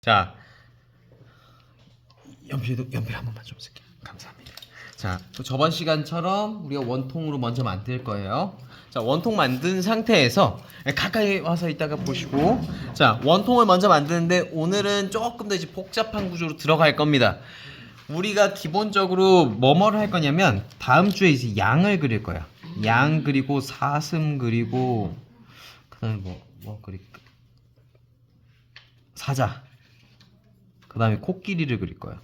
자, 연필 한 번만 좀 쓸게요. 감사합니다. 자, 또 저번 시간처럼 우리가 원통으로 먼저 만들 거예요. 자, 원통 만든 상태에서 가까이 와서 이따가 보시고, 자, 원통을 먼저 만드는데 오늘은 조금 더 이제 복잡한 구조로 들어갈 겁니다. 우리가 기본적으로 뭐를 할 거냐면 다음 주에 이제 양을 그릴 거야. 양 그리고 사슴 그리고 그다음에 뭐 그릴까? 사자. 그다음에 코끼리를 그릴 거야.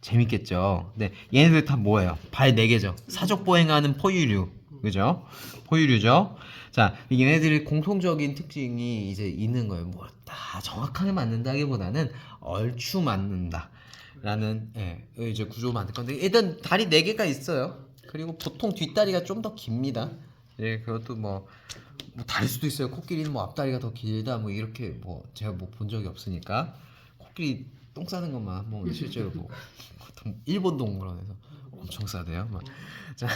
재밌겠죠? 네, 얘네들 다 뭐예요? 발 4개죠. 사족 보행하는 포유류. 그죠? 포유류죠. 자, 얘네들의 공통적인 특징이 이제 있는 거예요. 뭐 다 정확하게 맞는다기보다는 얼추 맞는다. 라는 이제 구조 만들 건데 일단 다리 4개가 있어요. 그리고 보통 뒷다리가 좀 더 깁니다. 예, 그것도 뭐 다를 수도 있어요. 코끼리는 뭐 앞다리가 더 길다 뭐 이렇게 뭐 제가 뭐 본 적이 없으니까 코끼리 똥 싸는 것만 뭐 실제로 뭐 일본 동물원에서 엄청 싸대요. 막. 자,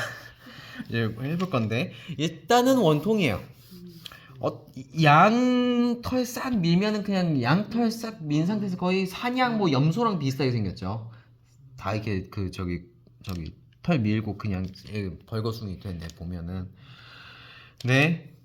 이제 해볼 건데 일단은 원통이에요. 양털 싹 밀면은 그냥 양털 싹 민 상태에서 거의 사냥 뭐 염소랑 비슷하게 생겼죠. 다 이렇게 그 저기 털 밀고 그냥 벌거숭이 됐네 보면은. 네.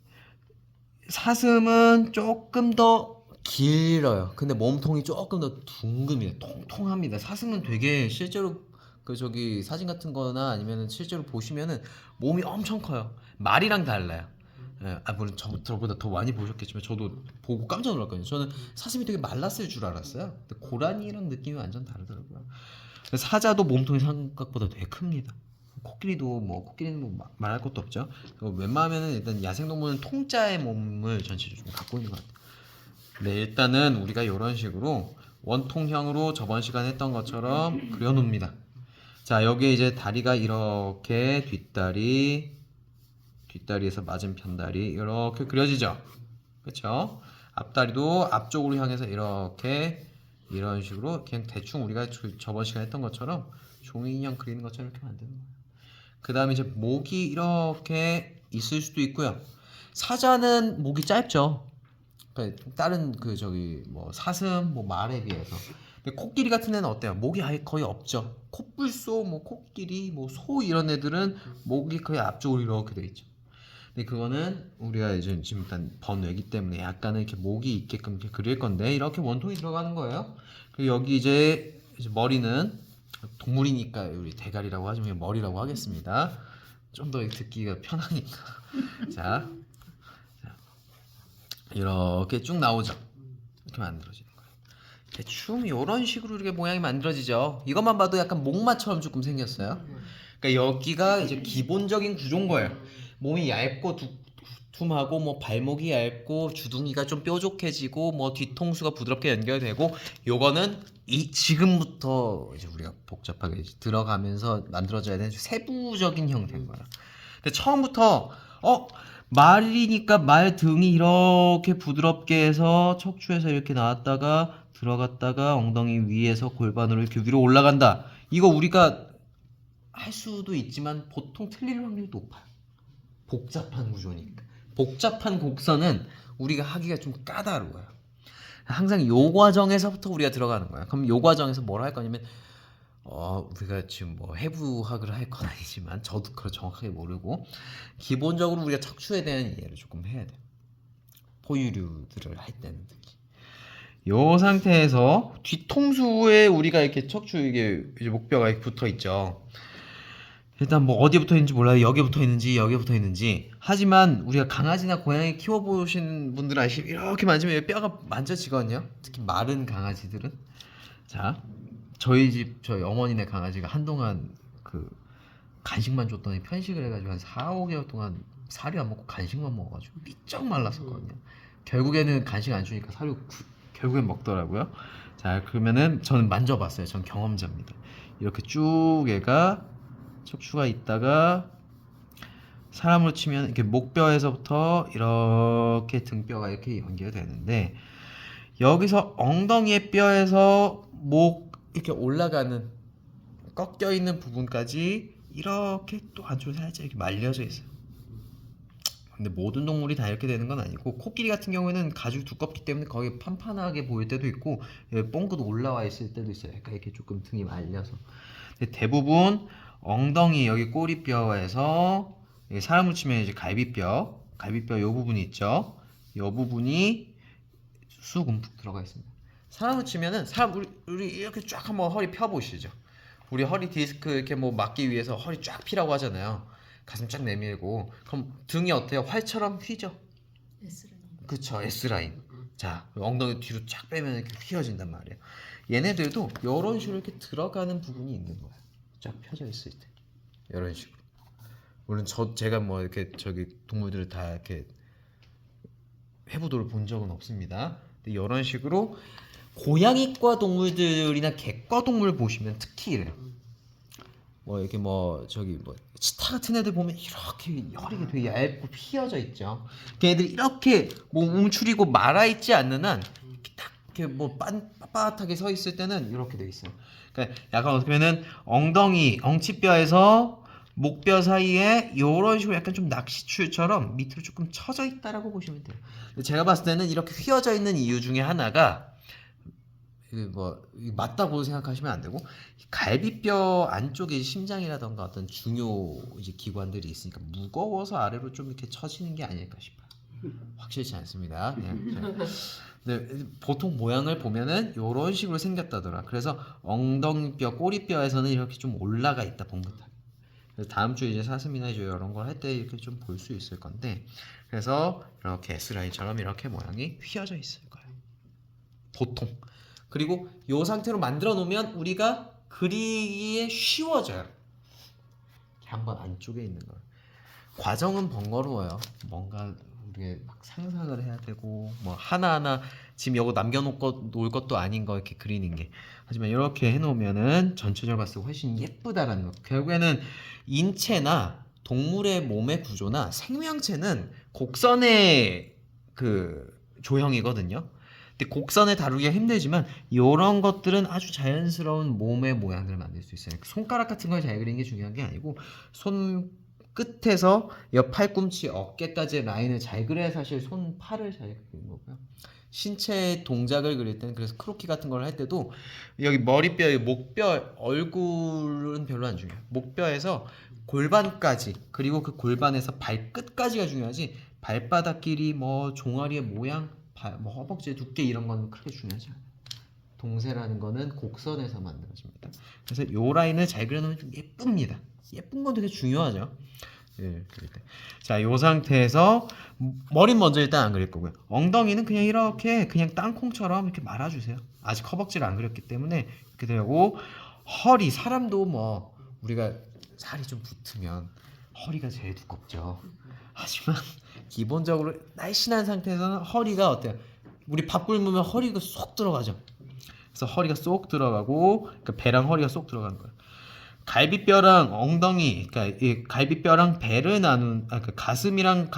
사슴은 조금 더 길어요. 근데 몸통이 조금 더 둥근해요. 통통합니다. 사슴은 되게 실제로 그 저기 사진 같은 거나 아니면은 실제로 보시면은 몸이 엄청 커요. 말이랑 달라요. 예, 물론 저보다 더 많이 보셨겠지만 저도 보고 깜짝 놀랐거든요. 저는 사슴이 되게 말랐을 줄 알았어요. 근데 고라니랑 느낌이 완전 다르더라고요. 사자도 몸통이 생각보다 되게 큽니다. 코끼리는 뭐 말할 것도 없죠. 웬만하면은 일단 야생동물은 통짜의 몸을 전체적으로 좀 갖고 있는 것 같아요. 네, 일단은 우리가 이런 식으로 원통형으로 저번 시간에 했던 것처럼 그려놓습니다. 자, 여기에 이제 다리가 이렇게 뒷다리에서 맞은편 다리 이렇게 그려지죠. 그렇죠? 앞다리도 앞쪽으로 향해서 이렇게 이런 식으로 그냥 대충 우리가 저번 시간에 했던 것처럼 종이 인형 그리는 것처럼 이렇게 만드는 거예요. 그 다음에 이제 목이 이렇게 있을 수도 있고요. 사자는 목이 짧죠. 그러니까 다른 그 저기 뭐 사슴, 뭐 말에 비해서. 근데 코끼리 같은 애는 어때요? 목이 아예 거의 없죠. 코뿔소, 뭐 코끼리, 뭐 소 이런 애들은 목이 거의 앞쪽으로 이렇게 돼 있죠. 근데 그거는 우리가 이제 지금 일단 번외기 때문에 약간은 이렇게 목이 있게끔 이렇게 그릴 건데 이렇게 원통이 들어가는 거예요. 그리고 여기 이제 머리는 동물이니까 우리 대가리라고 하지 만 머리라고 하겠습니다. 좀 더 듣기가 편하니까. 자, 이렇게 쭉 나오죠. 이렇게 만들어지는 거예요. 대충 이런 식으로 이렇게 모양이 만들어지죠. 이것만 봐도 약간 목마처럼 조금 생겼어요. 그러니까 여기가 이제 기본적인 구조인 거예요. 몸이 얇고 두툼하고 뭐 발목이 얇고 주둥이가 좀 뾰족해지고 뭐 뒤통수가 부드럽게 연결되고 요거는 이 지금부터 이제 우리가 복잡하게 이제 들어가면서 만들어져야 되는 세부적인 형태인 거예요. 근데 처음부터 말이니까 말 등이 이렇게 부드럽게 해서 척추에서 이렇게 나왔다가 들어갔다가 엉덩이 위에서 골반으로 이렇게 위로 올라간다. 이거 우리가 할 수도 있지만 보통 틀릴 확률이 높아요. 복잡한 구조니까. 복잡한 곡선은 우리가 하기가 좀 까다로워요. 항상 요 과정에서부터 우리가 들어가는 거야. 그럼 요 과정에서 뭘 할 거냐면 우리가 지금 뭐 해부학을 할 건 아니지만 저도 그걸 정확하게 모르고 기본적으로 우리가 척추에 대한 이해를 조금 해야 돼. 포유류들을 할 때는 특히. 요 상태에서 뒤통수에 우리가 이렇게 척추 이게 이제 목뼈가 이렇게 붙어 있죠. 일단 뭐 어디에 붙어 있는지 몰라요. 여기에 붙어 있는지 여기에 붙어 있는지. 하지만 우리가 강아지나 고양이 키워보신 분들은 아시면 이렇게 만지면 뼈가 만져지거든요. 특히 마른 강아지들은. 자, 저희 어머니네 강아지가 한동안 그 간식만 줬더니 편식을 해가지고 한 4, 5개월 동안 살이 안 먹고 간식만 먹어가지고 삐쩍 말랐었거든요. 결국에는 간식 안 주니까 살이 결국엔 먹더라고요. 자, 그러면은 저는 만져봤어요. 전 경험자입니다. 이렇게 쭉 얘가 척추가 있다가 사람으로 치면 이렇게 목뼈에서부터 이렇게 등뼈가 이렇게 연결되는데 여기서 엉덩이의 뼈에서 목 이렇게 올라가는 꺾여 있는 부분까지 이렇게 또 안쪽에 살짝 이렇게 말려져 있어요. 근데 모든 동물이 다 이렇게 되는 건 아니고 코끼리 같은 경우에는 가죽이 두껍기 때문에 거의 판판하게 보일 때도 있고 뻥긋 올라와 있을 때도 있어요. 약간 이렇게 조금 등이 말려서. 근데 대부분 엉덩이 여기 꼬리뼈에서 사람으로 치면 이제 갈비뼈 요 부분이 있죠. 요 부분이 쑥 움푹 들어가 있습니다. 사람으로 치면은 우리 이렇게 쫙 한번 허리 펴 보시죠. 우리 허리 디스크 이렇게 뭐 막기 위해서 허리 쫙 피라고 하잖아요. 가슴 쫙 내밀고 그럼 등이 어때요? 활처럼 휘죠. S라인. 그쵸, S라인. 자, 엉덩이 뒤로 쫙 빼면 이렇게 휘어진단 말이에요. 얘네들도 이런 식으로 이렇게 들어가는 부분이 있는 거예요. 쫙 펴져 있을 때 이런 식으로. 물론 제가 뭐 이렇게 저기 동물들을 다 이렇게 해부도를 본 적은 없습니다. 근데 이런 식으로 고양이과 동물들이나 개과 동물 보시면 특히 이래요. 뭐 이렇게 뭐 저기 뭐 치타 같은 애들 보면 이렇게 허리가 되게 얇고 휘어져 있죠. 걔네들이 이렇게 뭐 움츠리고 말아 있지 않는 한 이렇게 딱 이렇게 뭐 빳빳하게 서 있을 때는 이렇게 돼 있어요. 그러니까 약간 어떻게 보면은 엉덩이 엉치뼈에서 목뼈 사이에 이런 식으로 약간 좀 낚시줄처럼 밑으로 조금 처져 있다라고 보시면 돼요. 제가 봤을 때는 이렇게 휘어져 있는 이유 중에 하나가 뭐 맞다고 생각하시면 안 되고 갈비뼈 안쪽에 심장이라던가 어떤 중요 이제 기관들이 있으니까 무거워서 아래로 좀 이렇게 처지는 게 아닐까 싶어요. 확실치 않습니다. 그냥 근데 보통 모양을 보면은 이런 식으로 생겼다더라. 그래서 엉덩이뼈, 꼬리뼈에서는 이렇게 좀 올라가 있다 봉긋하게. 그래서 다음 주에 이제 사슴이나 이제 이런 걸 할 때 이렇게 좀 볼 수 있을 건데, 그래서 이렇게 S라인처럼 이렇게 모양이 휘어져 있을 거예요. 보통. 그리고 이 상태로 만들어 놓으면 우리가 그리기에 쉬워져요. 한번 안쪽에 있는 걸. 과정은 번거로워요. 뭔가 우리가 막 상상을 해야 되고 뭐 하나하나 지금 이거 남겨놓을 것도 아닌 거 이렇게 그리는 게. 하지만 이렇게 해놓으면은 전체적으로 봤을 때 훨씬 예쁘다라는 거. 결국에는 인체나 동물의 몸의 구조나 생명체는 곡선의 그 조형이거든요. 근데 곡선을 다루기가 힘들지만 이런 것들은 아주 자연스러운 몸의 모양을 만들 수 있어요. 손가락 같은 걸 잘 그리는 게 중요한 게 아니고 손 끝에서 옆 팔꿈치 어깨까지 라인을 잘 그려야 사실 손 팔을 잘 그리는 거고요. 신체 동작을 그릴 때는 그래서 크로키 같은 걸 할 때도 여기 머리뼈, 목뼈, 얼굴은 별로 안 중요해요. 목뼈에서 골반까지 그리고 그 골반에서 발끝까지가 중요하지 발바닥 길이 뭐 종아리의 모양 뭐 허벅지의 두께 이런 건 크게 중요하지 않아요. 동세라는 거는 곡선에서 만들어집니다. 그래서 요 라인을 잘 그려놓으면 좀 예쁩니다. 예쁜 건 되게 중요하죠. 예, 그릴 때. 자, 요 상태에서 머리는 먼저 일단 안 그릴 거고요. 엉덩이는 그냥 이렇게 그냥 땅콩처럼 이렇게 말아주세요. 아직 허벅지를 안 그렸기 때문에 이렇게 되고 허리 사람도 뭐 우리가 살이 좀 붙으면 허리가 제일 두껍죠. 하지만 기본적으로 날씬한 상태에서는 허리가 어때요? 우리 밥 굶으면 허리가 쏙 들어가죠. 그래서 허리가 쏙 들어가고 그러니까 배랑 허리가 쏙 들어가는 거예요. 갈비뼈랑 엉덩이, 그러니까 이 갈비뼈랑 배를 그러니까 가슴이랑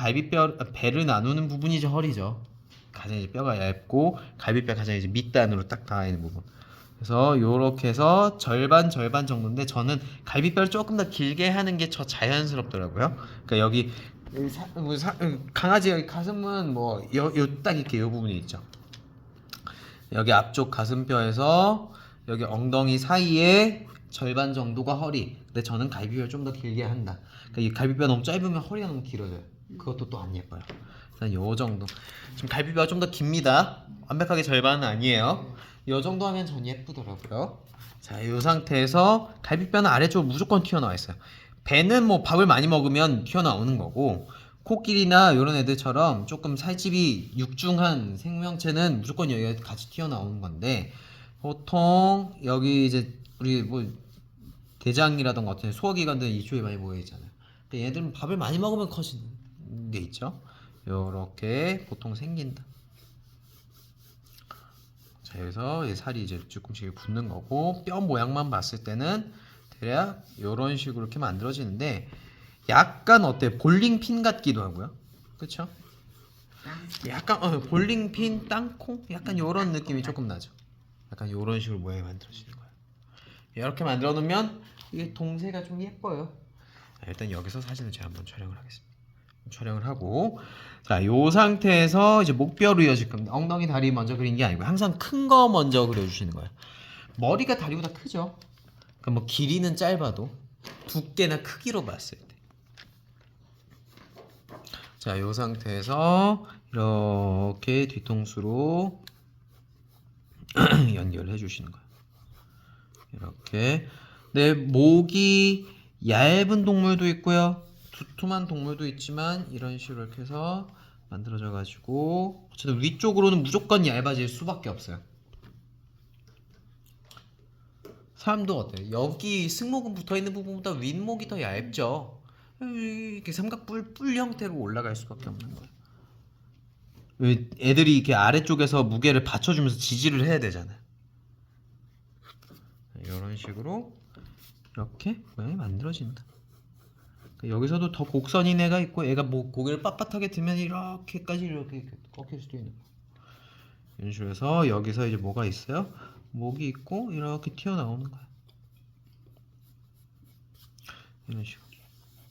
배를 나누는 부분이 이제 허리죠. 가장 이제 뼈가 얇고 갈비뼈 가장 이제 밑단으로 딱 닿아 있는 부분. 그래서 요렇게 해서 절반 정도인데 저는 갈비뼈를 조금 더 길게 하는 게 더 자연스럽더라고요. 그러니까 여기 강아지 여기 가슴은 뭐 딱 이렇게 요 부분이 있죠. 여기 앞쪽 가슴뼈에서 여기 엉덩이 사이에 절반 정도가 허리. 근데 저는 갈비뼈를 좀 더 길게 한다. 그러니까 이 갈비뼈 너무 짧으면 허리가 너무 길어져요. 그것도 또 안 예뻐요. 그래서 요 정도. 지금 갈비뼈가 좀 더 깁니다. 완벽하게 절반은 아니에요. 요 정도 하면 전 예쁘더라고요. 자, 이 상태에서 갈비뼈는 아래쪽으로 무조건 튀어나와 있어요. 배는 뭐 밥을 많이 먹으면 튀어나오는 거고 코끼리나 이런 애들처럼 조금 살집이 육중한 생명체는 무조건 여기가 같이 튀어나오는 건데 보통 여기 이제 우리 뭐 대장이라던가 어떤 소화기관들은 이쪽에 많이 모여 있잖아요. 근데 얘들은 밥을 많이 먹으면 커지는 게 있죠. 요렇게 보통 생긴다. 자, 여기서 이 살이 이제 조금씩 붙는 거고 뼈 모양만 봤을 때는 대략 이런 식으로 이렇게 만들어지는데 약간 어때? 볼링핀 같기도 하고요. 그렇죠? 약간 볼링핀, 땅콩 약간 이런 느낌이 조금 나죠. 약간 이런 식으로 모양이 만들어지는 거예요. 이렇게 만들어 놓으면 이게 동세가 좀 예뻐요. 자, 일단 여기서 사진을 제가 한번 촬영을 하겠습니다. 촬영을 하고, 자, 요 상태에서 이제 목뼈로 이어질 겁니다. 엉덩이 다리 먼저 그린 게 아니고 항상 큰 거 먼저 그려주시는 거예요. 머리가 다리보다 크죠. 그러니까 뭐 길이는 짧아도 두께나 크기로 봤을 때. 자, 요 상태에서 이렇게 뒤통수로 연결해 주시는 거예요. 이렇게. 네, 목이 얇은 동물도 있고요. 두툼한 동물도 있지만 이런 식으로 이렇게 해서 만들어져 가지고 어쨌든 위쪽으로는 무조건 얇아질 수밖에 없어요. 사람도 어때요? 여기 승모근 붙어있는 부분보다 윗목이 더 얇죠. 이렇게 삼각뿔 형태로 올라갈 수밖에 없는 거예요. 애들이 이렇게 아래쪽에서 무게를 받쳐주면서 지지를 해야 되잖아요. 이런 식으로 이렇게 모양이 만들어진다. 여기서도 더 곡선인 애가 있고, 애가 뭐 고개를 빳빳하게 들면 이렇게까지 이렇게 꺾일 수도 있는 거예요. 이런 식으로 해서 여기서 이제 뭐가 있어요? 목이 있고 이렇게 튀어나오는 거예요. 이런 식으로.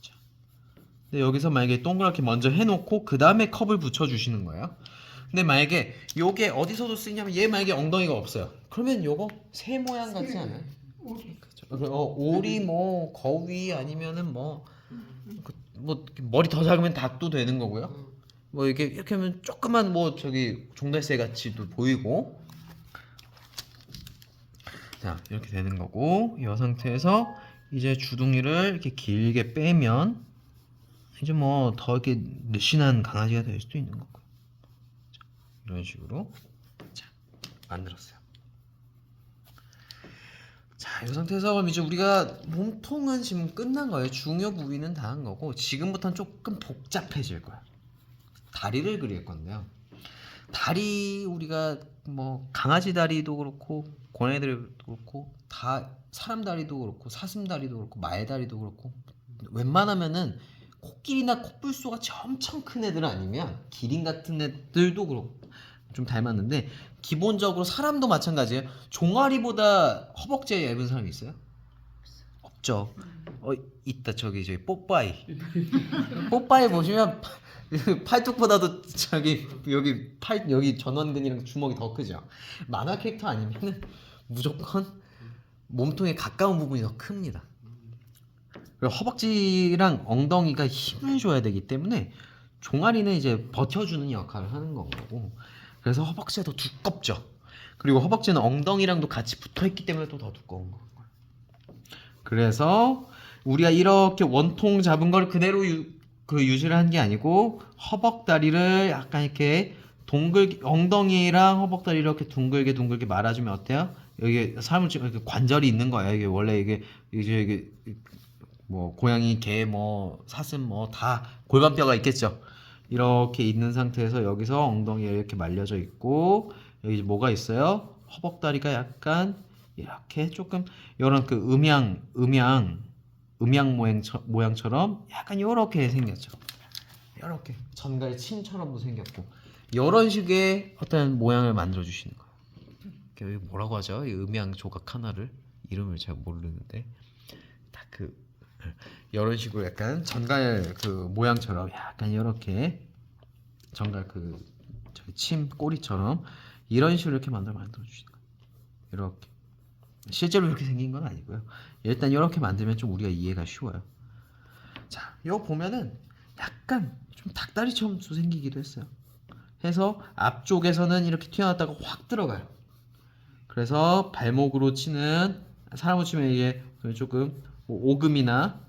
자. 근데 여기서 만약에 동그랗게 먼저 해놓고 그 다음에 컵을 붙여주시는 거예요. 근데 만약에 요게 어디서도 쓰냐면 얘 만약에 엉덩이가 없어요. 그러면 요거 새 모양 같지 않아요? 오리 뭐 거위 아니면은 뭐 머리 더 작으면 닭도 되는 거고요. 뭐 이렇게 하면 조그만 뭐 저기 종달새 같이도 보이고. 자, 이렇게 되는 거고, 이 상태에서 이제 주둥이를 이렇게 길게 빼면 이제 뭐 더 이렇게 늘씬한 강아지가 될 수도 있는 거고. 자, 이런 식으로 자, 만들었어요. 자, 이 상태에서 그럼 이제 우리가 몸통은 지금 끝난 거예요. 중요 부위는 다 한 거고, 지금부터는 조금 복잡해질 거야. 다리를 그릴 건데요. 다리 우리가 뭐 강아지 다리도 그렇고 고양이들도 그렇고 다 사람 다리도 그렇고 사슴 다리도 그렇고 말 다리도 그렇고 웬만하면은 코끼리나 코뿔소같이 엄청 큰 애들 아니면 기린 같은 애들도 그렇고 좀 닮았는데 기본적으로 사람도 마찬가지예요. 종아리보다 허벅지에 얇은 사람이 있어요? 없죠. 있다. 저기 뽀빠이. 뽀빠이 보시면 팔뚝보다도 저기 여기 전완근이랑 주먹이 더 크죠. 만화 캐릭터 아니면은 무조건 몸통에 가까운 부분이 더 큽니다. 그리고 허벅지랑 엉덩이가 힘을 줘야 되기 때문에 종아리는 이제 버텨주는 역할을 하는 거고, 그래서 허벅지가 더 두껍죠. 그리고 허벅지는 엉덩이랑도 같이 붙어있기 때문에 또 더 두꺼운 거예요. 그래서 우리가 이렇게 원통 잡은 걸 그대로 유지를 한 게 아니고 허벅다리를 약간 이렇게 엉덩이랑 허벅다리 이렇게 둥글게 말아주면 어때요? 여기 사람을 이렇게 관절이 있는 거예요. 이게 원래 이게 뭐 고양이, 개, 뭐 사슴 뭐 다 골반뼈가 있겠죠. 이렇게 있는 상태에서 여기서 엉덩이가 이렇게 말려져 있고, 여기 뭐가 있어요? 허벅다리가 약간 이렇게 조금 이런 그 음양 모양처럼 약간 이렇게 생겼죠. 이렇게 전갈 침처럼도 생겼고, 이런 식의 어떤 모양을 만들어 주시는 거예요. 여기 뭐라고 하죠? 이 음양 조각 하나를 이름을 잘 모르는데 딱 이런 식으로 약간 전갈 그 모양처럼 약간 이렇게 전갈 침 꼬리처럼 이런 식으로 이렇게 만들어 주시는 거예요. 이렇게 실제로 이렇게 생긴 건 아니고요. 일단 이렇게 만들면 좀 우리가 이해가 쉬워요. 자, 이거 보면은 약간 좀 닭다리처럼 생기기도 했어요. 해서 앞쪽에서는 이렇게 튀어나왔다가 확 들어가요. 그래서 발목으로 치는, 사람으로 치면 이게 조금 오금이나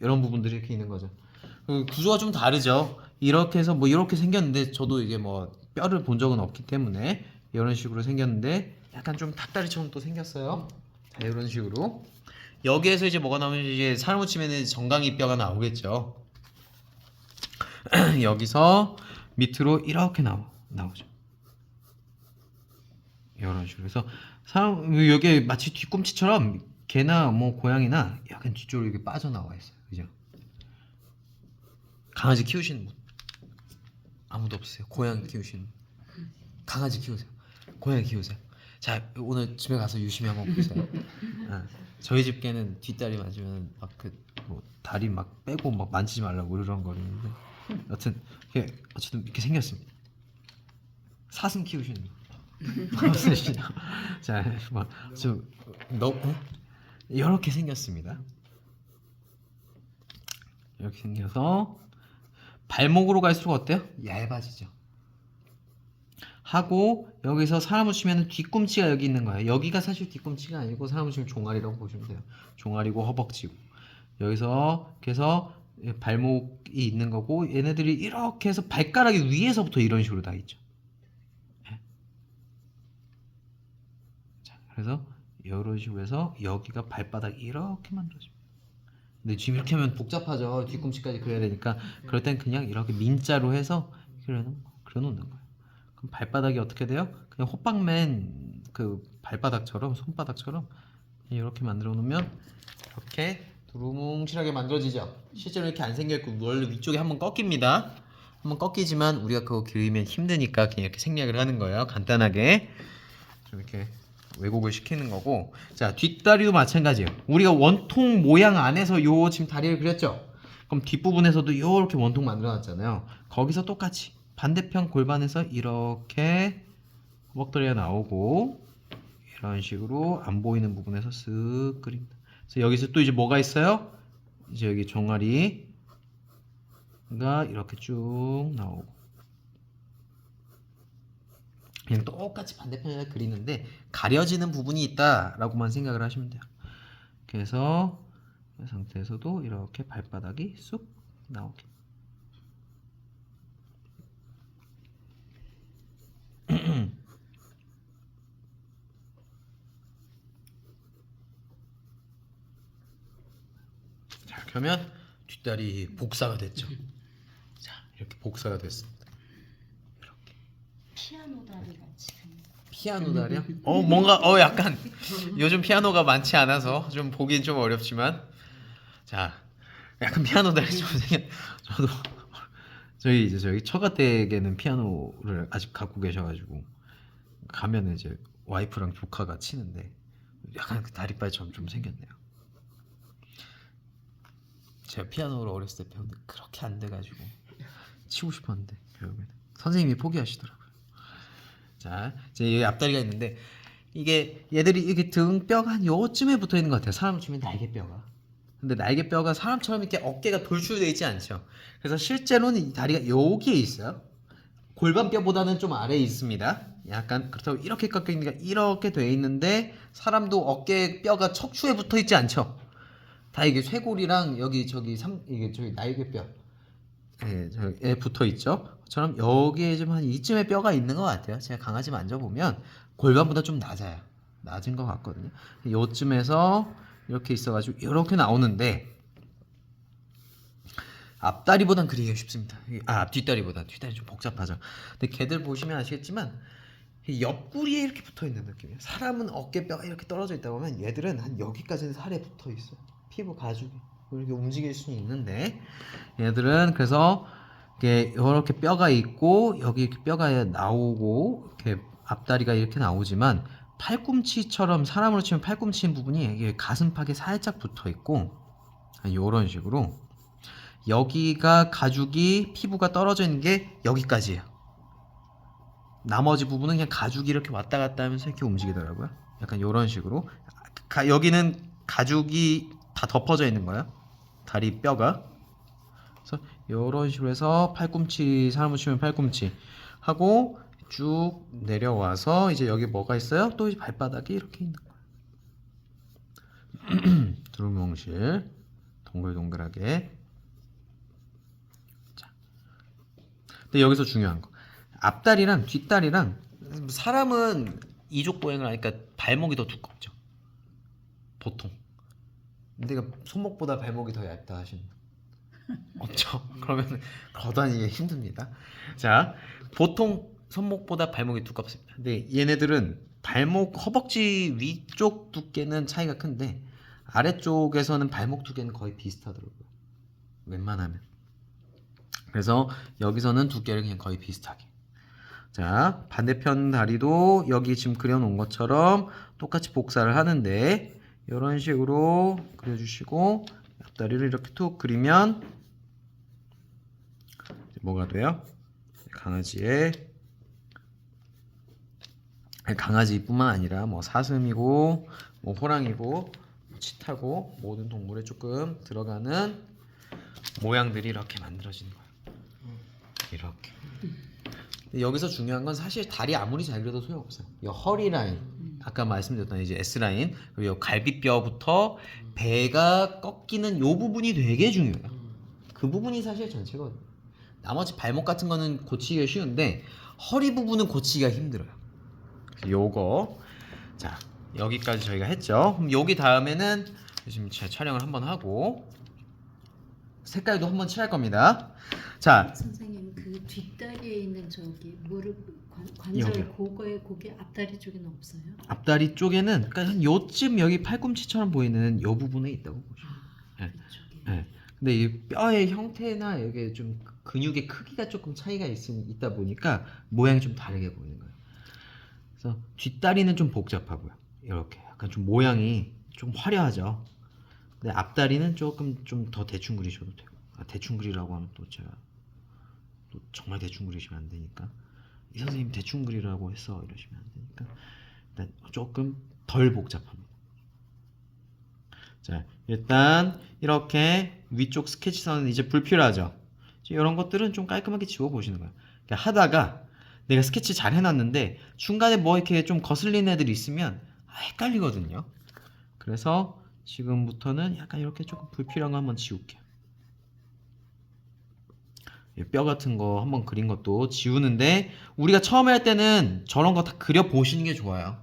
이런 부분들이 이렇게 있는 거죠. 구조가 좀 다르죠. 이렇게 해서 뭐 이렇게 생겼는데 저도 이게 뭐 뼈를 본 적은 없기 때문에 이런 식으로 생겼는데 약간 좀 닭다리처럼 또 생겼어요. 자, 이런 식으로 여기에서 이제 뭐가 나오면 이제 사람으로 치면은 정강이 뼈가 나오겠죠. 여기서 밑으로 이렇게 나오죠. 이런 식으로 해서 여기 마치 뒤꿈치처럼 개나 뭐 고양이나 약간 뒤쪽으로 이렇게 빠져나와 있어요. 그죠? 강아지 키우시는 분 아무도 없으세요? 고양이 키우시는 분? 강아지 키우세요? 고양이 키우세요? 자, 오늘 집에 가서 유심히 한번 보세요. 저희 집 개는 뒷다리 맞으면 막 뭐 다리 막 빼고 막 만지지 말라고 으르렁거리는데 여튼 이렇게 어쨌든 이렇게 생겼습니다. 사슴 키우시는 분 없으시죠? 자, 뭐좀너 이렇게 생겼습니다. 이렇게 생겨서 발목으로 갈수록 어때요? 얇아지죠. 하고 여기서 사람을 치면 뒤꿈치가 여기 있는 거예요. 여기가 사실 뒤꿈치가 아니고 사람을 치면 종아리라고 보시면 돼요. 종아리고 허벅지고 여기서 그래서 발목이 있는 거고 얘네들이 이렇게 해서 발가락이 위에서부터 이런 식으로 다 있죠. 자, 그래서 이런 식으로 해서 여기가 발바닥 이렇게 만들어집니다. 근데 지금 이렇게 하면 복잡하죠. 뒤꿈치까지 그려야 되니까 그럴 땐 그냥 이렇게 민자로 해서 그려놓는 거예요. 그럼 발바닥이 어떻게 돼요? 그냥 호빵맨 그 발바닥처럼 손바닥처럼 이렇게 만들어 놓으면 이렇게 두루뭉실하게 만들어지죠. 실제로 이렇게 안 생겨있고 원래 위쪽에 한번 꺾입니다. 한번 꺾이지만 우리가 그거 그리면 힘드니까 그냥 이렇게 생략을 하는 거예요. 간단하게 좀 이렇게 왜곡을 시키는 거고. 자, 뒷다리도 마찬가지예요. 우리가 원통 모양 안에서 요 지금 다리를 그렸죠. 그럼 뒷부분에서도 이렇게 원통 만들어 놨잖아요. 거기서 똑같이 반대편 골반에서 이렇게 허벅다리가 나오고 이런 식으로 안 보이는 부분에서 쓱 그립니다. 그래서 여기서 또 이제 뭐가 있어요? 이제 여기 종아리가 이렇게 쭉 나오고 그냥 똑같이 반대편에다 그리는데 가려지는 부분이 있다라고만 생각을 하시면 돼요. 그래서 이 상태에서도 이렇게 발바닥이 쑥 나오게. 자, 그러면 뒷다리 복사가 됐죠. 자, 이렇게 복사가 됐습니다. 이렇게. 피아노 다리 같이 생긴. 피아노 다리요? 뭔가 약간 요즘 피아노가 많지 않아서 좀 보긴 좀 어렵지만 자, 약간 피아노 다리 좀 생겨. 저도 저희 처가댁에는 피아노를 아직 갖고 계셔가지고 가면은 이제 와이프랑 조카가 치는데 약간 그 다리빨처럼 좀 생겼네요. 제가 피아노를 어렸을 때 배웠는데 그렇게 안 돼가지고 치고 싶었는데 결국에는 선생님이 포기하시더라고요. 자, 이제 여기 앞다리가 있는데 이게 얘들이 이게 등뼈가 한 요쯤에 붙어 있는 것 같아요. 사람 치면 날개뼈가. 근데 날개뼈가 사람처럼 이렇게 어깨가 돌출되어 있지 않죠. 그래서 실제로는 이 다리가 여기에 있어요. 골반뼈보다는 좀 아래에 있습니다. 약간 그렇다고 이렇게 깎여 있으니까 이렇게 돼 있는데 사람도 어깨 뼈가 척추에 붙어 있지 않죠. 다 이게 쇄골이랑 여기 이게 저기 날개뼈 에 붙어 있죠. 처럼 여기에 좀 한 이쯤에 뼈가 있는 것 같아요. 제가 강아지 만져보면 골반보다 좀 낮아요. 낮은 것 같거든요. 요쯤에서 이렇게 있어가지고 이렇게 나오는데 앞다리보단 그리기가 쉽습니다. 뒷다리보다 뒷다리 좀 복잡하죠. 근데 걔들 보시면 아시겠지만 옆구리에 이렇게 붙어 있는 느낌이에요. 사람은 어깨뼈가 이렇게 떨어져 있다 보면 얘들은 한 여기까지는 살에 붙어 있어요. 피부 가죽이 이렇게 움직일 수는 있는데 얘들은 그래서 이렇게 뼈가 있고 여기 이렇게 뼈가 나오고 이렇게 앞다리가 이렇게 나오지만 팔꿈치처럼 사람으로 치면 팔꿈치 부분이 이게 가슴팍에 살짝 붙어 있고 이런 식으로 여기가 가죽이 피부가 떨어져 있는 게 여기까지예요. 나머지 부분은 그냥 가죽이 이렇게 왔다 갔다 하면서 이렇게 움직이더라고요. 약간 이런 식으로 여기는 가죽이 다 덮어져 있는 거예요. 다리 뼈가. 그래서 이런 식으로 해서 팔꿈치 사람을 치면 팔꿈치 하고 쭉 내려와서 이제 여기 뭐가 있어요? 또 발바닥이 이렇게 있는 거예요. 두루뭉실 동글동글하게. 자, 근데 여기서 중요한 거 앞다리랑 뒷다리랑 사람은 이족 보행을 하니까 발목이 더 두껍죠. 보통. 근데 손목보다 발목이 더 얇다 하시는 분 없죠. 그러면 걷어다니기 힘듭니다. 자, 보통 손목보다 발목이 두껍습니다. 근데 얘네들은 발목 허벅지 위쪽 두께는 차이가 큰데 아래쪽에서는 발목 두께는 거의 비슷하더라고요. 웬만하면. 그래서 여기서는 두께를 그냥 거의 비슷하게. 자, 반대편 다리도 여기 지금 그려놓은 것처럼 똑같이 복사를 하는데 이런 식으로 그려주시고 앞다리를 이렇게 툭 그리면 뭐가 돼요? 강아지뿐만 아니라 뭐 사슴이고 뭐 호랑이고 치타고 모든 동물에 조금 들어가는 모양들이 이렇게 만들어지는 거예요. 이렇게. 근데 여기서 중요한 건 사실 다리 아무리 잘 그려도 소용없어요. 이 허리 라인, 아까 말씀드렸던 이제 S 라인, 그리고 이 갈비뼈부터 배가 꺾이는 요 부분이 되게 중요해요. 그 부분이 사실 전체거든요. 나머지 발목 같은 거는 고치기가 쉬운데 허리 부분은 고치기가 힘들어요. 그래서 요거 자 여기까지 저희가 했죠. 그럼 여기 다음에는 지금 제가 촬영을 한번 하고 색깔도 한번 칠할 겁니다. 자 선생님 그 뒷다리에 있는 저기 무릎 관절 여기요. 고개 앞다리 쪽에는 없어요? 앞다리 쪽에는 그러니까 한 요쯤 여기 팔꿈치처럼 보이는 요 부분에 있다고 보시면. 네. 그쪽에. 네. 근데 이 뼈의 형태나 이게 좀 근육의 크기가 조금 차이가 있다 보니까 모양이 좀 다르게 보이는 거예요. 그래서 뒷다리는 좀 복잡하고요. 이렇게 약간 좀 모양이 좀 화려하죠. 근데 앞다리는 조금 좀 더 대충 그리셔도 되고. 대충 그리라고 하면 또 제가 또 정말 대충 그리시면 안 되니까 이 선생님 대충 그리라고 했어 이러시면 안 되니까 일단 조금 덜 복잡합니다. 자 일단 이렇게 위쪽 스케치선은 이제 불필요하죠. 이런 것들은 좀 깔끔하게 지워 보시는 거예요. 그러니까 하다가 내가 스케치 잘 해놨는데 중간에 뭐 이렇게 좀 거슬리는 애들이 있으면 헷갈리거든요. 그래서 지금부터는 약간 이렇게 조금 불필요한 거 한번 지울게요. 뼈 같은 거 한번 그린 것도 지우는데 우리가 처음에 할 때는 저런 거 다 그려 보시는 게 좋아요.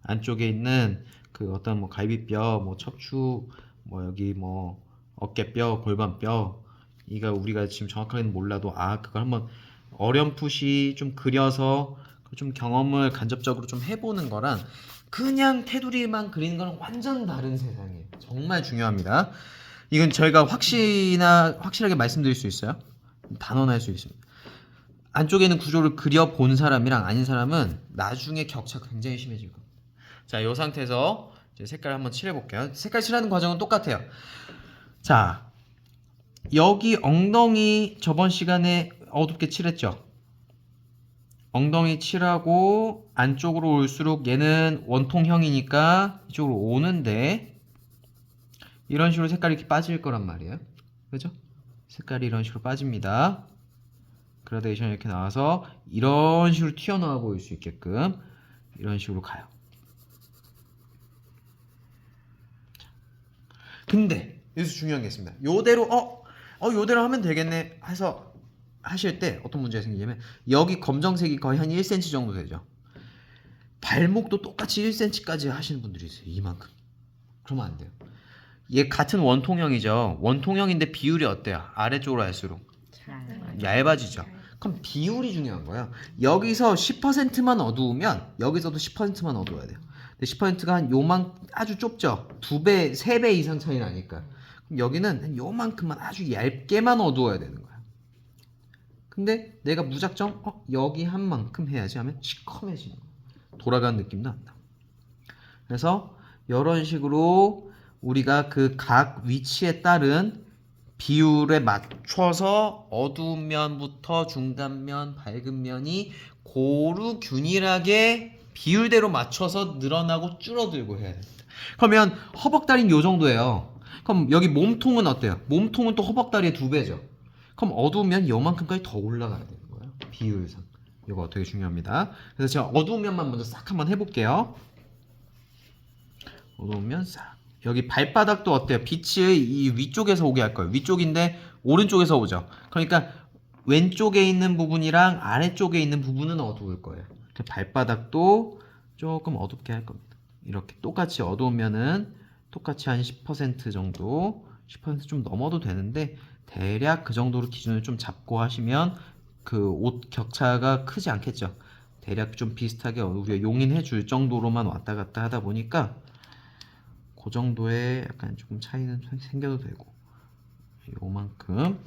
안쪽에 있는 그 어떤 뭐 갈비뼈, 뭐 척추, 뭐 여기 뭐 어깨뼈, 골반뼈 이거 우리가 지금 정확하게는 몰라도 그걸 한번 어렴풋이 좀 그려서 좀 경험을 간접적으로 좀 해보는 거랑 그냥 테두리만 그리는 거랑 완전 다른 세상이에요. 정말 중요합니다. 이건 저희가 확실하게 말씀드릴 수 있어요. 단언할 수 있습니다. 안쪽에 있는 구조를 그려본 사람이랑 아닌 사람은 나중에 격차가 굉장히 심해질 겁니다. 자, 이 상태에서 이제 색깔 한번 칠해볼게요. 색깔 칠하는 과정은 똑같아요. 자, 여기 엉덩이 저번 시간에 어둡게 칠했죠. 엉덩이 칠하고 안쪽으로 올수록 얘는 원통형이니까 이쪽으로 오는데 이런 식으로 색깔이 이렇게 빠질 거란 말이에요. 그죠? 색깔이 이런 식으로 빠집니다. 그라데이션이 이렇게 나와서 이런 식으로 튀어나와 보일 수 있게끔 이런 식으로 가요. 근데 여기서 중요한 게 있습니다. 요대로 요대로 하면 되겠네 해서 하실 때 어떤 문제가 생기냐면 여기 검정색이 거의 한 1cm 정도 되죠. 발목도 똑같이 1cm까지 하시는 분들이 있어요. 이만큼. 그러면 안 돼요. 얘 같은 원통형이죠. 원통형인데 비율이 어때요? 아래쪽으로 할수록 얇아지죠. 그럼 비율이 중요한 거예요. 여기서 10%만 어두우면 여기서도 10%만 어두워야 돼요. 근데 10%가 한 요만 아주 좁죠. 2배, 3배 이상 차이 나니까. 그럼 여기는 한 요만큼만 아주 얇게만 어두워야 되는 거야. 근데 내가 무작정 여기 한 만큼 해야지 하면 시커매지는 거야. 돌아가는 느낌도 안 나. 그래서 이런 식으로 우리가 그 각 위치에 따른 비율에 맞춰서 어두운 면부터 중간면, 밝은 면이 고루 균일하게 비율대로 맞춰서 늘어나고 줄어들고 해야 됩니다. 그러면 허벅다리는 요 정도예요. 그럼 여기 몸통은 어때요? 몸통은 또 허벅다리의 2배죠. 그럼 어두우면 요만큼까지 더 올라가야 되는 거예요. 비율상. 이거 되게 중요합니다. 그래서 제가 어두운 면만 먼저 싹 한번 해볼게요. 어두운 면 싹. 여기 발바닥도 어때요? 빛이 이 위쪽에서 오게 할 거예요. 위쪽인데 오른쪽에서 오죠. 그러니까 왼쪽에 있는 부분이랑 아래쪽에 있는 부분은 어두울 거예요. 발바닥도 조금 어둡게 할 겁니다. 이렇게 똑같이 어두우면은 똑같이 한 10% 정도, 10%좀 넘어도 되는데 대략 그 정도로 기준을 좀 잡고 하시면 그 옷 격차가 크지 않겠죠. 대략 좀 비슷하게 우리가 용인해 줄 정도로만 왔다 갔다 하다 보니까 그 정도의 약간 조금 차이는 생겨도 되고 요만큼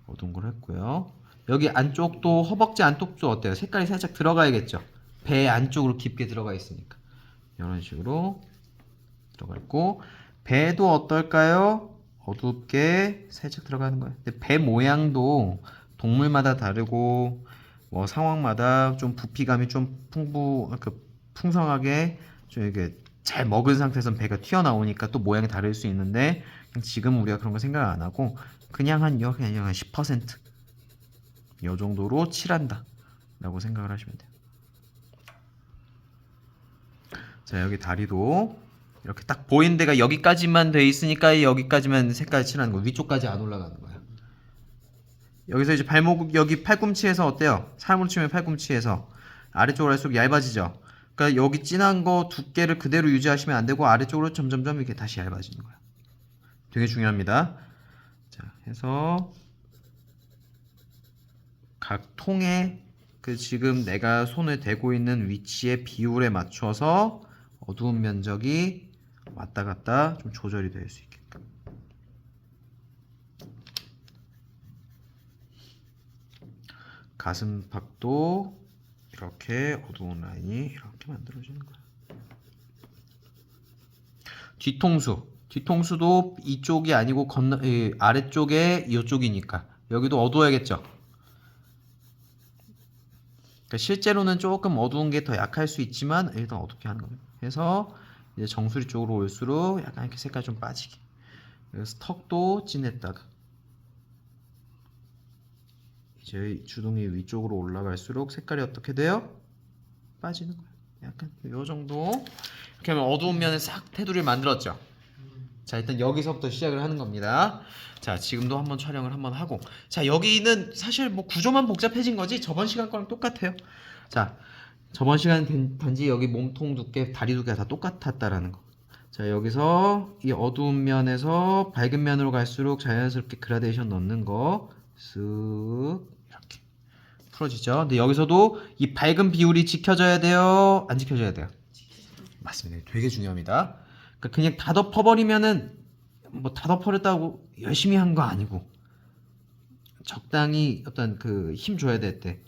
어두운 걸 했고요. 여기 안쪽도 허벅지 안쪽도 어때요? 색깔이 살짝 들어가야겠죠. 배 안쪽으로 깊게 들어가 있으니까 이런 식으로 들어가 있고 배도 어떨까요? 어둡게 살짝 들어가는 거예요. 근데 배 모양도 동물마다 다르고 뭐 상황마다 좀 부피감이 좀 풍성하게 좀 이렇게 잘 먹은 상태에서 배가 튀어나오니까 또 모양이 다를 수 있는데 그냥 지금 우리가 그런 거 생각 안 하고 그냥 한 10%, 이 정도로 칠한다 라고 생각을 하시면 돼요. 자, 여기 다리도 이렇게 딱 보이는 데가 여기까지만 돼 있으니까 여기까지만 색깔 칠하는 거, 위쪽까지 안 올라가는 거예요. 여기서 이제 발목, 여기 팔꿈치에서 어때요? 사람으로 치면 팔꿈치에서 아래쪽으로 할수록 얇아지죠. 그러니까 여기 진한 거 두께를 그대로 유지하시면 안 되고 아래쪽으로 점점점 이렇게 다시 얇아지는 거예요. 되게 중요합니다. 자, 해서 각 통에 그 지금 내가 손을 대고 있는 위치의 비율에 맞춰서 어두운 면적이 왔다 갔다 좀 조절이 될 수 있게끔. 가슴팍도 이렇게 어두운 라인이 이렇게 만들어지는 거예요. 뒤통수도 이쪽이 아니고 아래쪽에 이쪽이니까 여기도 어두워야겠죠. 그러니까 실제로는 조금 어두운 게 더 약할 수 있지만 일단 어둡게 하는 겁니다. 그래서 이제 정수리 쪽으로 올수록 약간 이렇게 색깔 좀 빠지게. 그래서 턱도 진했다가 이제 주둥이 위쪽으로 올라갈수록 색깔이 어떻게 돼요? 빠지는 거예요. 약간 요 정도. 이렇게 하면 어두운 면에 싹 테두리를 만들었죠. 자, 일단 여기서부터 시작을 하는 겁니다. 자, 지금도 한번 촬영을 한번 하고, 자, 여기는 사실 뭐 구조만 복잡해진 거지 저번 시간 거랑 똑같아요. 자, 저번 시간 단지 여기 몸통 두께, 다리 두께가 다 똑같았다라는 거. 자, 여기서 이 어두운 면에서 밝은 면으로 갈수록 자연스럽게 그라데이션 넣는 거 쓱 이렇게 풀어지죠. 근데 여기서도 이 밝은 비율이 지켜져야 돼요? 안 지켜져야 돼요? 맞습니다. 되게 중요합니다. 그러니까 그냥 다 덮어버리면은 뭐 다 덮어렸다고 열심히 한 거 아니고 적당히 어떤 그 힘 줘야 될 때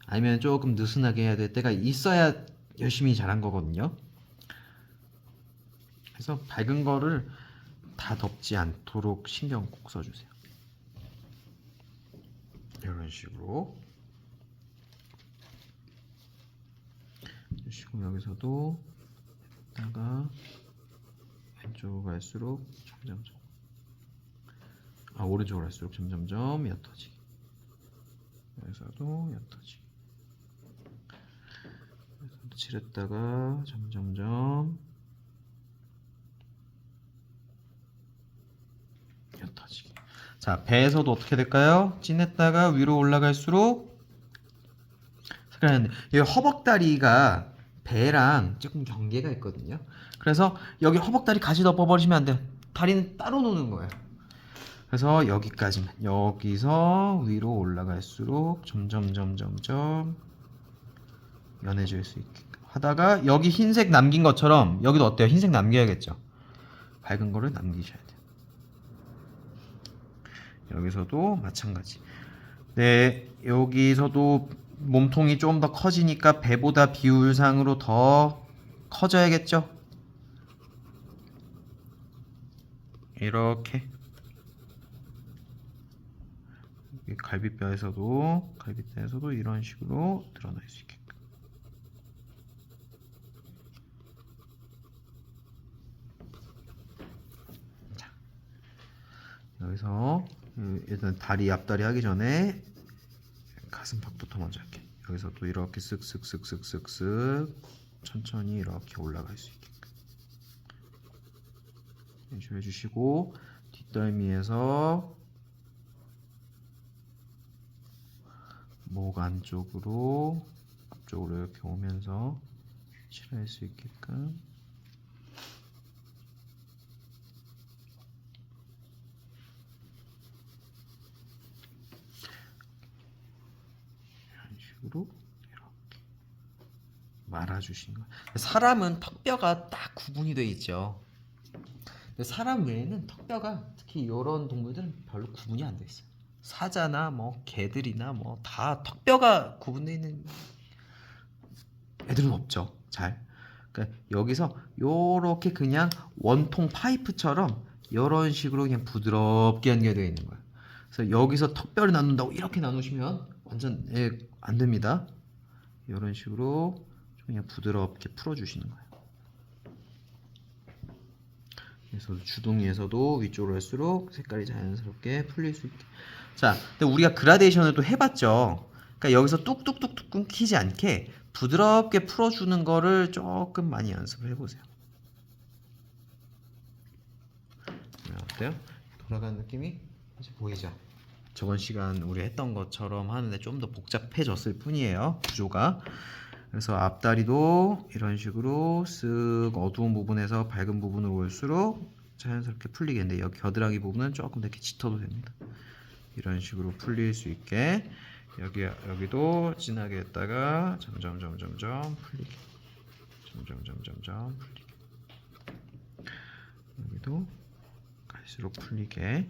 아니면 조금 느슨하게 해야 될 때가 있어야 열심히 잘한 거거든요. 그래서 밝은 거를 다 덮지 않도록 신경 꼭 써주세요. 이런 식으로 주시고 여기서도 다가 왼쪽으로 갈수록 점점점 오른쪽으로 갈수록 점점점 옅어지기. 여기서도 옅어지기. 여기서도 칠했다가 점점점 옅어지기. 자, 배에서도 어떻게 될까요? 진했다가 위로 올라갈수록 색깔이 이 허벅다리가 배랑 조금 경계가 있거든요. 그래서 여기 허벅다리 같이 덮어버리시면 안 돼요. 다리는 따로 노는 거예요. 그래서 여기까지만, 여기서 위로 올라갈수록 점점 연해질 수 있게 하다가 여기 흰색 남긴 것처럼 여기도 어때요? 흰색 남겨야겠죠. 밝은 거를 남기셔야 돼요. 여기서도 마찬가지. 네, 여기서도 몸통이 좀 더 커지니까 배보다 비율상으로 더 커져야겠죠. 이렇게 갈비뼈에서도 이런 식으로 드러날 수 있게끔. 자, 여기서 일단 다리 앞다리 하기 전에 가슴팍부터 먼저 할게. 여기서도 이렇게 쓱쓱쓱쓱쓱쓱 천천히 이렇게 올라갈 수 있게끔 연출해 주시고 뒷덜미에서 목 안쪽으로 앞쪽으로 이렇게 오면서 칠할 수 있게끔 이런 식으로 이렇게 말아주시는 거예요. 사람은 턱뼈가 딱 구분이 돼 있죠. 근데 사람 외에는 턱뼈가 특히 이런 동물들은 별로 구분이 안 돼 있어요. 사자나 뭐 개들이나 뭐 다 턱뼈가 구분되어 있는 애들은 없죠. 잘. 그러니까 여기서 요렇게 그냥 원통 파이프처럼 이런 식으로 그냥 부드럽게 연결되어 있는 거예요. 그래서 여기서 턱뼈를 나눈다고 이렇게 나누시면 완전 안 됩니다. 이런 식으로 좀 그냥 부드럽게 풀어주시는 거예요. 그래서 주둥이에서도 위쪽으로 할수록 색깔이 자연스럽게 풀릴 수 있게. 자, 근데 우리가 그라데이션을 또 해봤죠. 그러니까 여기서 뚝뚝뚝뚝 끊기지 않게 부드럽게 풀어주는 거를 조금 많이 연습을 해보세요. 어때요? 돌아가는 느낌이 이제 보이죠? 저번 시간 우리 했던 것처럼 하는데 좀 더 복잡해졌을 뿐이에요, 구조가. 그래서 앞다리도 이런 식으로 쓱 어두운 부분에서 밝은 부분으로 올수록 자연스럽게 풀리겠는데 여기 겨드랑이 부분은 조금 더 이렇게 짙어도 됩니다. 이런 식으로 풀릴 수 있게 여기도 진하게 했다가 점점 풀리게, 점점 풀리게. 여기도 갈수록 풀리게.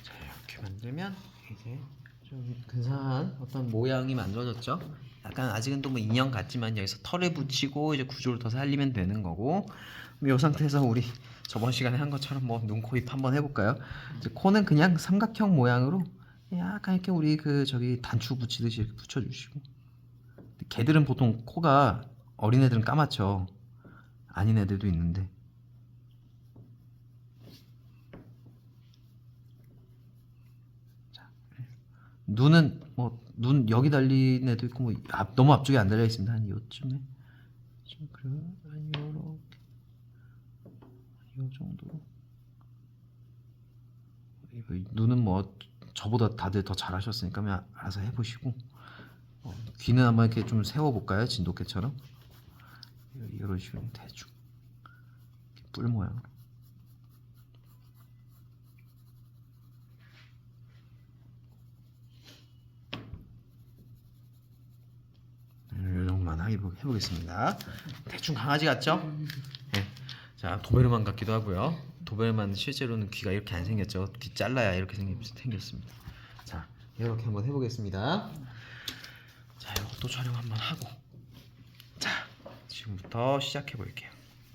자, 이렇게 만들면 이제 좀 근사한 어떤 모양이 만들어졌죠. 약간 아직은 또 뭐 인형 같지만 여기서 털을 붙이고 이제 구조를 더 살리면 되는 거고. 이 상태에서 우리 저번 시간에 한 것처럼 뭐 눈, 코, 입 한번 해볼까요? 이제 코는 그냥 삼각형 모양으로 약간 이렇게 우리 그 저기 단추 붙이듯이 이렇게 붙여주시고. 개들은 보통 코가 어린애들은 까맣죠. 아닌 애들도 있는데. 눈은 뭐 눈 여기 달린 애도 있고 뭐 너무 앞쪽에 안 달려 있습니다. 한 요쯤에 좀 그래요. 한 요렇게 요 정도로. 눈은 뭐 저보다 다들 더 잘하셨으니까 그냥 알아서 해보시고. 귀는 한번 이렇게 좀 세워볼까요? 진돗개처럼 이런 식으로 대충 이렇게 뿔 모양으로. 이 정도만 해보겠습니다. 대충 강아지 같죠? 네. 자, 도베르만 같기도 하고요. 도베르만 실제로는 귀가 이렇게 안 생겼죠. 귀 잘라야 이렇게 생겼습니다. 자, 이렇게 한번 해보겠습니다. 자, 이것도 촬영 한번 하고, 자, 지금부터 시작해 볼게요.